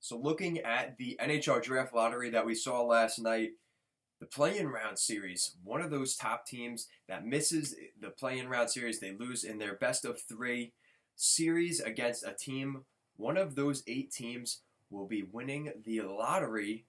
So looking at the NHL Draft lottery that we saw last night, the play-in round series, one of those top teams that misses the play-in round series, they lose in their best of three series against a team. One of those 8 teams will be winning the lottery,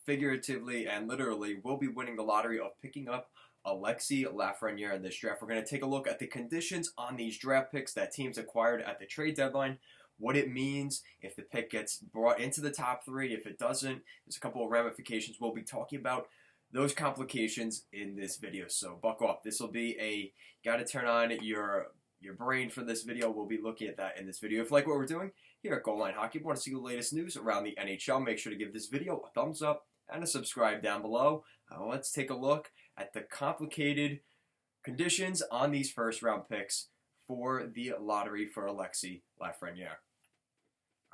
figuratively and literally, will be winning the lottery of picking up Alexis Lafreniere in this draft. We're going to take a look at the conditions on these draft picks that teams acquired at the trade deadline, what it means if the pick gets brought into the top 3. If it doesn't, there's a couple of ramifications. We'll be talking about those complications in this video, so buckle up. This will be a, got to turn on your brain for this video. We'll be looking at that in this video. If you like what we're doing here at Goal Line Hockey, want to see the latest news around the NHL, make sure to give this video a thumbs up and a subscribe down below. Let's take a look at the complicated conditions on these first round picks for the lottery for Alexis Lafreniere.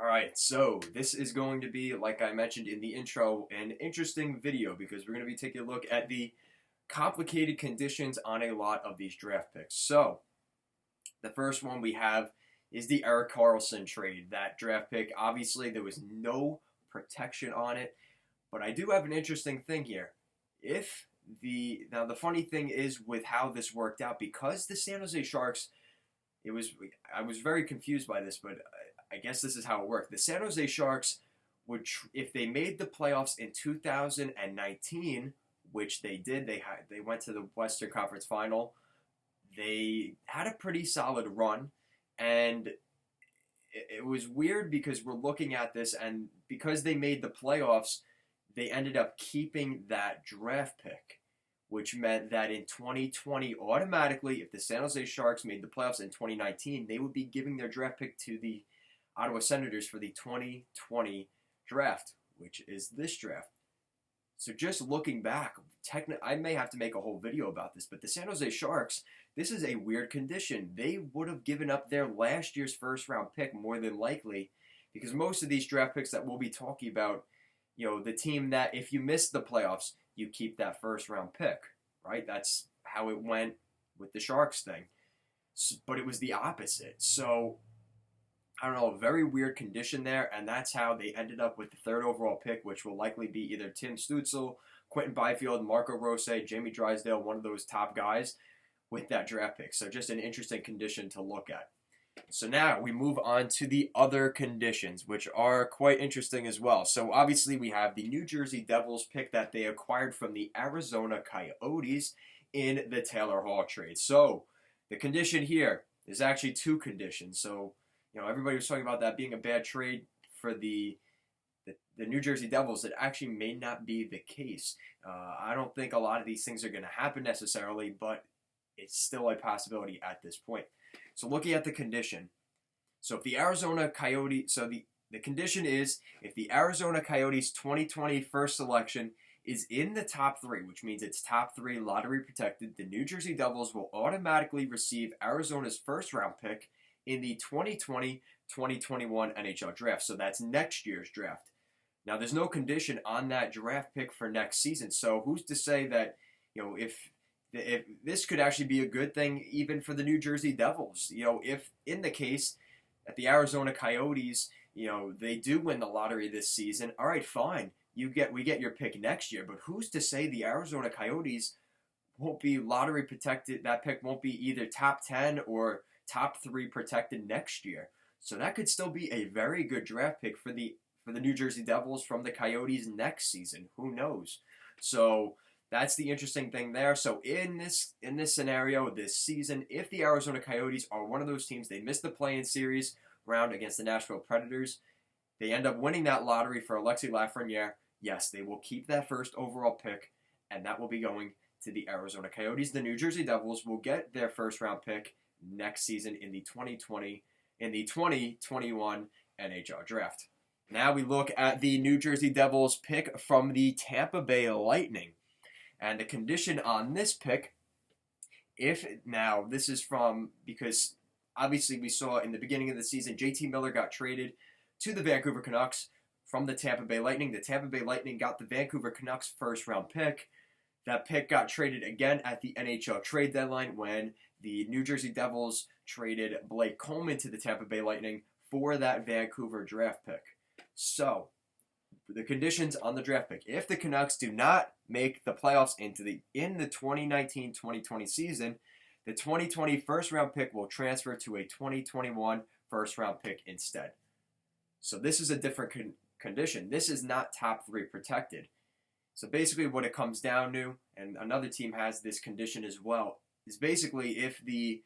Alright, so this is going to be, like I mentioned in the intro, an interesting video because we're going to be taking a look at the complicated conditions on a lot of these draft picks. So, the first one we have is the Erik Karlsson trade. That draft pick, obviously there was no protection on it, but I do have an interesting thing here. Now the funny thing is with how this worked out, because the San Jose Sharks, I was very confused by this, but I guess this is how it worked. The San Jose Sharks would, if they made the playoffs in 2019, which they did, they went to the Western Conference Final. They had a pretty solid run, and it was weird because we're looking at this, and because they made the playoffs, they ended up keeping that draft pick, which meant that in 2020, automatically, if the San Jose Sharks made the playoffs in 2019, they would be giving their draft pick to the Ottawa Senators for the 2020 draft, which is this draft. So just looking back, I may have to make a whole video about this, but the San Jose Sharks, this is a weird condition. They would have given up their last year's first round pick more than likely, because most of these draft picks that we'll be talking about, you know, the team that if you miss the playoffs, you keep that first round pick, right? That's how it went with the Sharks thing. But it was the opposite. So, I don't know, a very weird condition there, and that's how they ended up with the 3rd overall pick, which will likely be either Tim Stützle, Quentin Byfield, Marco Rossi, Jamie Drysdale, one of those top guys with that draft pick. So just an interesting condition to look at. So now we move on to the other conditions, which are quite interesting as well. So obviously we have the New Jersey Devils pick that they acquired from the Arizona Coyotes in the Taylor Hall trade. So the condition here is actually 2 conditions. So, you know, everybody was talking about that being a bad trade for the New Jersey Devils. It actually may not be the case. I don't think a lot of these things are going to happen necessarily, but it's still a possibility at this point. So looking at the condition, so if the Arizona Coyotes, so the condition is if the Arizona Coyotes 2020 first selection is in the top 3, which means it's top 3 lottery protected, the New Jersey Devils will automatically receive Arizona's first round pick in the 2020-2021 NHL Draft. So that's next year's draft. Now there's no condition on that draft pick for next season. So who's to say that, you know, if this could actually be a good thing even for the New Jersey Devils. You know, if in the case that the Arizona Coyotes, you know, they do win the lottery this season, all right, fine. We get your pick next year, but who's to say the Arizona Coyotes won't be lottery protected? That pick won't be either top 10 or top 3 protected next year. So that could still be a very good draft pick for the New Jersey Devils from the Coyotes next season. Who knows? So that's the interesting thing there. So in this scenario, this season, if the Arizona Coyotes are one of those teams, they miss the play-in series round against the Nashville Predators, they end up winning that lottery for Alexis Lafreniere, yes, they will keep that first overall pick, and that will be going to the Arizona Coyotes. The New Jersey Devils will get their first round pick next season in the 2021 NHL Draft. Now we look at the New Jersey Devils pick from the Tampa Bay Lightning. And the condition on this pick, this is from, because obviously we saw in the beginning of the season, JT Miller got traded to the Vancouver Canucks from the Tampa Bay Lightning. The Tampa Bay Lightning got the Vancouver Canucks first round pick. That pick got traded again at the NHL trade deadline when the New Jersey Devils traded Blake Coleman to the Tampa Bay Lightning for that Vancouver draft pick. So, the conditions on the draft pick. If the Canucks do not make the playoffs in the 2019-2020 season, the 2020 first-round pick will transfer to a 2021 first-round pick instead. So this is a different condition. This is not top 3 protected. So basically what it comes down to, and another team has this condition as well, is basically if the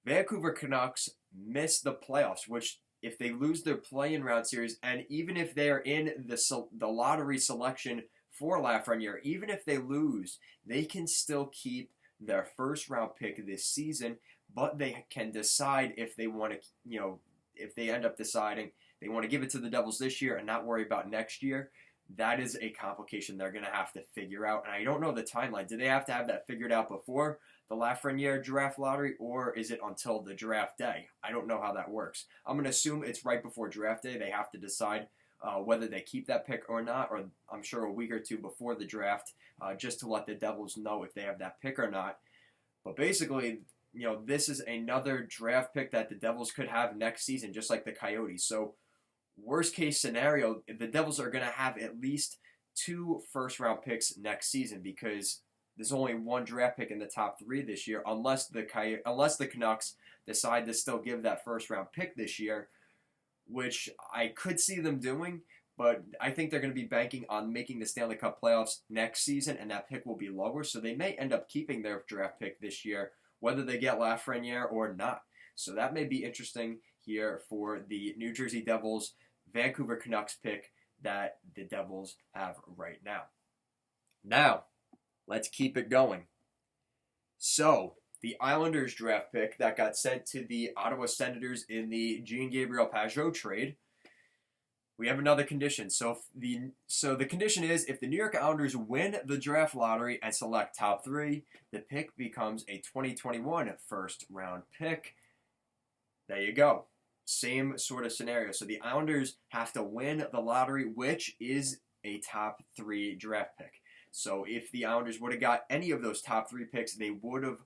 Vancouver Canucks miss the playoffs, which if they lose their play-in round series, and even if they are in the lottery selection for Lafreniere, even if they lose, they can still keep their first-round pick this season, but they can decide if they want to, if they end up deciding they want to give it to the Devils this year and not worry about next year. That is a complication they're going to have to figure out. And I don't know the timeline. Do they have to have that figured out before the Lafreniere draft lottery, or is it until the draft day? I don't know how that works. I'm going to assume it's right before draft day. They have to decide whether they keep that pick or not, or I'm sure a week or two before the draft, just to let the Devils know if they have that pick or not. But basically, this is another draft pick that the Devils could have next season, just like the Coyotes. So worst case scenario, the Devils are going to have at least 2 first-round picks next season because there's only 1 draft pick in the top 3 this year, unless the Canucks decide to still give that first-round pick this year, which I could see them doing, but I think they're going to be banking on making the Stanley Cup playoffs next season, and that pick will be lower, so they may end up keeping their draft pick this year, whether they get Lafreniere or not. So that may be interesting here for the New Jersey Devils Vancouver Canucks pick that the Devils have right now. Now, let's keep it going. So, the Islanders draft pick that got sent to the Ottawa Senators in the Jean-Gabriel Pageau trade, we have another condition. So the condition is if the New York Islanders win the draft lottery and select top 3, the pick becomes a 2021 first-round pick. There you go. Same sort of scenario. So the Islanders have to win the lottery, which is a top 3 draft pick. So if the Islanders would have got any of those top 3 picks, they would have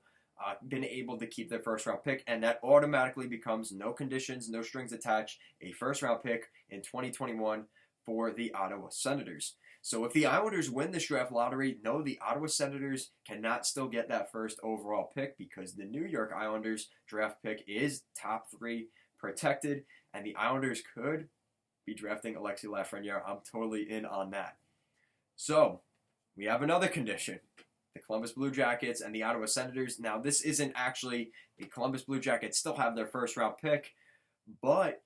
been able to keep their first-round pick, and that automatically becomes no conditions, no strings attached, a first-round pick in 2021 for the Ottawa Senators. So if the Islanders win this draft lottery, no, the Ottawa Senators cannot still get that first overall pick because the New York Islanders draft pick is top 3 protected, and the Islanders could be drafting Alexis Lafreniere. I'm totally in on that. So, we have another condition. The Columbus Blue Jackets and the Ottawa Senators. Now, this isn't actually, the Columbus Blue Jackets still have their first-round pick, but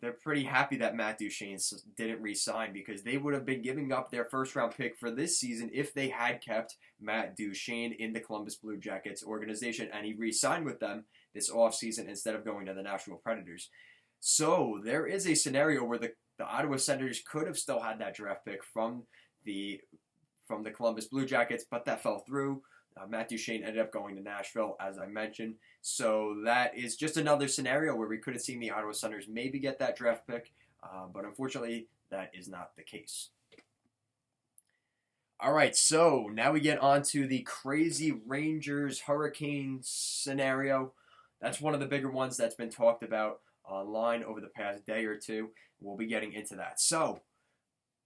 they're pretty happy that Matt Duchene didn't re-sign because they would have been giving up their first-round pick for this season if they had kept Matt Duchene in the Columbus Blue Jackets organization, and he re-signed with them this offseason instead of going to the Nashville Predators. So there is a scenario where the Ottawa Senators could have still had that draft pick from the Columbus Blue Jackets, but that fell through. Matt Duchene ended up going to Nashville, as I mentioned. So that is just another scenario where we could have seen the Ottawa Senators maybe get that draft pick, but unfortunately, that is not the case. All right, so now we get on to the crazy Rangers Hurricanes scenario. That's one of the bigger ones that's been talked about online over the past day or two. We'll be getting into that. So,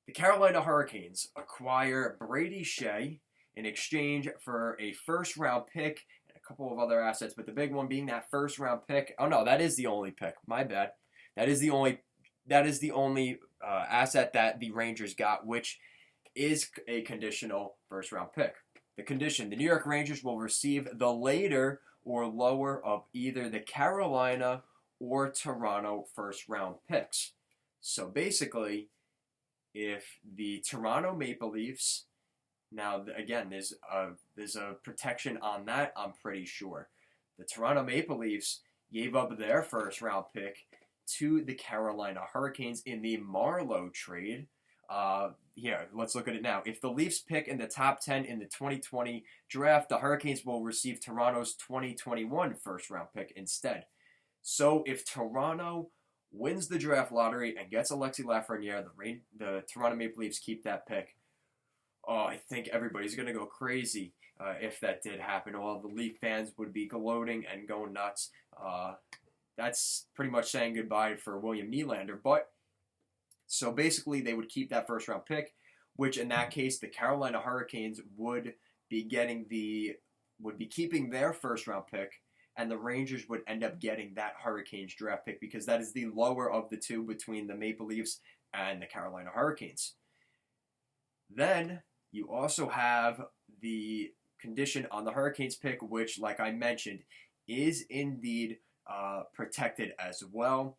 the Carolina Hurricanes acquire Brady Shea in exchange for a first-round pick and a couple of other assets, but the big one being that first-round pick. Oh no, that is the only pick. My bad. That is the only asset that the Rangers got, which is a conditional first-round pick. The condition: the New York Rangers will receive the later or lower of either the Carolina or Toronto first-round picks. So basically, if the Toronto Maple Leafs, now again, there's a protection on that, I'm pretty sure. The Toronto Maple Leafs gave up their first-round pick to the Carolina Hurricanes in the Marleau trade. Here, let's look at it now. If the Leafs pick in the top 10 in the 2020 draft, the Hurricanes will receive Toronto's 2021 first-round pick instead. So if Toronto wins the draft lottery and gets Alexis Lafreniere, the Toronto Maple Leafs keep that pick. Oh, I think everybody's going to go crazy if that did happen. All the Leaf fans would be gloating and going nuts. That's pretty much saying goodbye for William Nylander. But So basically, they would keep that first round pick, which in that case, the Carolina Hurricanes would be keeping their first round pick, and the Rangers would end up getting that Hurricanes draft pick because that is the lower of the two between the Maple Leafs and the Carolina Hurricanes. Then you also have the condition on the Hurricanes pick, which, like I mentioned, is indeed protected as well.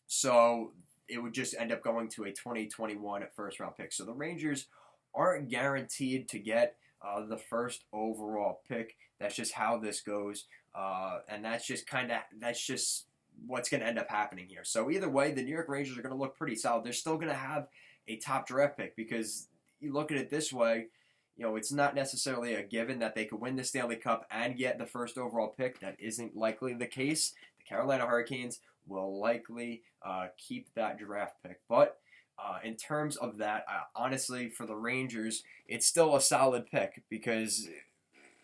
So it would just end up going to a 2021 first round pick. So the Rangers aren't guaranteed to get the first overall pick. That's just how this goes, and that's just what's going to end up happening here. So either way, the New York Rangers are going to look pretty solid. They're still going to have a top draft pick because you look at it this way, it's not necessarily a given that they could win the Stanley Cup and get the first overall pick. That isn't likely the case. The Carolina Hurricanes will likely keep that draft pick. But in terms of that, honestly, for the Rangers, it's still a solid pick because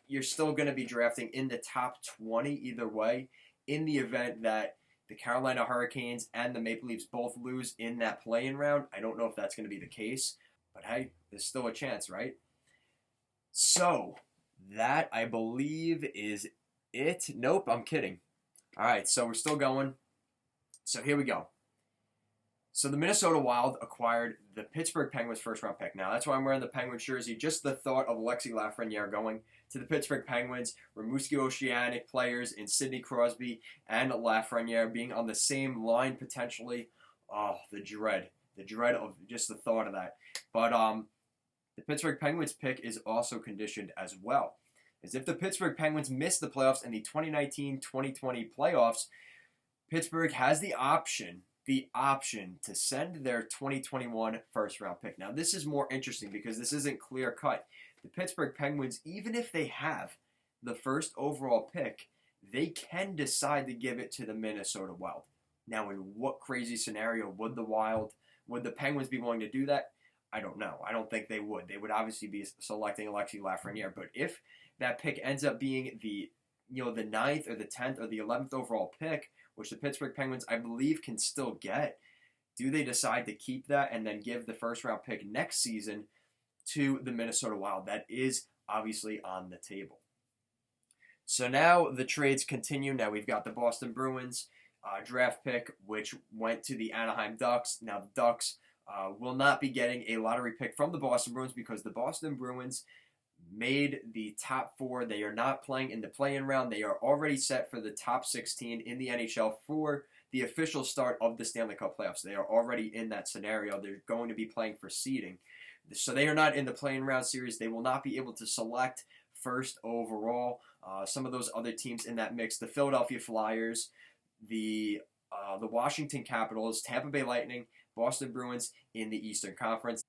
you're still going to be drafting in the top 20 either way in the event that the Carolina Hurricanes and the Maple Leafs both lose in that play-in round. I don't know if that's going to be the case, but hey, there's still a chance, right? So, that, I believe, is it. Nope, I'm kidding. All right, so we're still going. So here we go. So the Minnesota Wild acquired the Pittsburgh Penguins first-round pick. Now, that's why I'm wearing the Penguins jersey. Just the thought of Alexis Lafreniere going to the Pittsburgh Penguins, Rimouski Oceanic players in Sidney Crosby and Lafreniere being on the same line potentially. Oh, the dread of just the thought of that. But the Pittsburgh Penguins pick is also conditioned as well. As if the Pittsburgh Penguins miss the playoffs in the 2019-2020 playoffs, Pittsburgh has the option to send their 2021 first-round pick. Now, this is more interesting because this isn't clear-cut. The Pittsburgh Penguins, even if they have the first overall pick, they can decide to give it to the Minnesota Wild. Now, in what crazy scenario would the Penguins be willing to do that? I don't know. I don't think they would. They would obviously be selecting Alexis Lafreniere. But if that pick ends up being the 9th or the 10th or the 11th overall pick, which the Pittsburgh Penguins, I believe, can still get, do they decide to keep that and then give the first-round pick next season to the Minnesota Wild? That is obviously on the table. So now the trades continue. Now we've got the Boston Bruins draft pick, which went to the Anaheim Ducks. Now the Ducks will not be getting a lottery pick from the Boston Bruins because the Boston Bruins made the top 4. They are not playing in the play-in round. They are already set for the top 16 in the NHL for the official start of the Stanley Cup playoffs. They are already in that scenario. They're going to be playing for seeding. So they are not in the play-in round series. They will not be able to select first overall. Some of those other teams in that mix, the Philadelphia Flyers, the Washington Capitals, Tampa Bay Lightning, Boston Bruins in the Eastern Conference.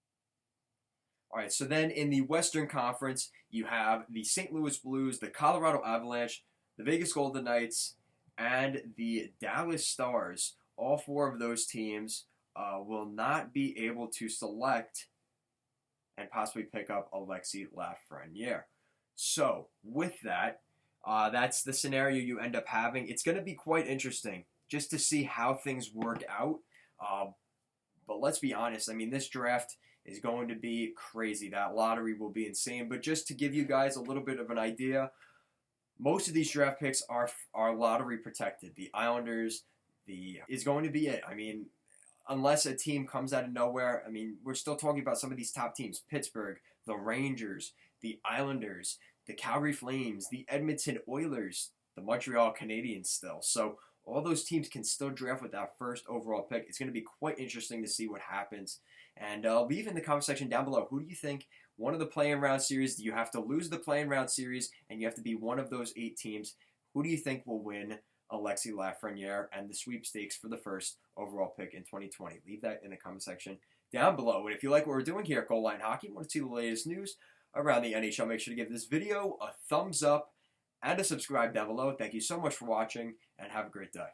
All right, so then in the Western Conference, you have the St. Louis Blues, the Colorado Avalanche, the Vegas Golden Knights, and the Dallas Stars. All 4 of those teams will not be able to select and possibly pick up Alexis Lafreniere. So, with that, that's the scenario you end up having. It's going to be quite interesting just to see how things work out. But let's be honest, I mean, this draft is going to be crazy. That lottery will be insane. But just to give you guys a little bit of an idea, most of these draft picks are lottery protected. The Islanders is going to be it. I mean, unless a team comes out of nowhere, I mean, we're still talking about some of these top teams. Pittsburgh, the Rangers, the Islanders, the Calgary Flames, the Edmonton Oilers, the Montreal Canadiens still. So all those teams can still draft with that first overall pick. It's going to be quite interesting to see what happens. And leave in the comment section down below, who do you think one of the play-in round series, you have to lose the play-in round series, and you have to be one of those 8 teams. Who do you think will win Alexis Lafreniere and the sweepstakes for the first overall pick in 2020? Leave that in the comment section down below. And if you like what we're doing here at Goal Line Hockey, want to see the latest news around the NHL, make sure to give this video a thumbs up and a subscribe down below. Thank you so much for watching, and have a great day.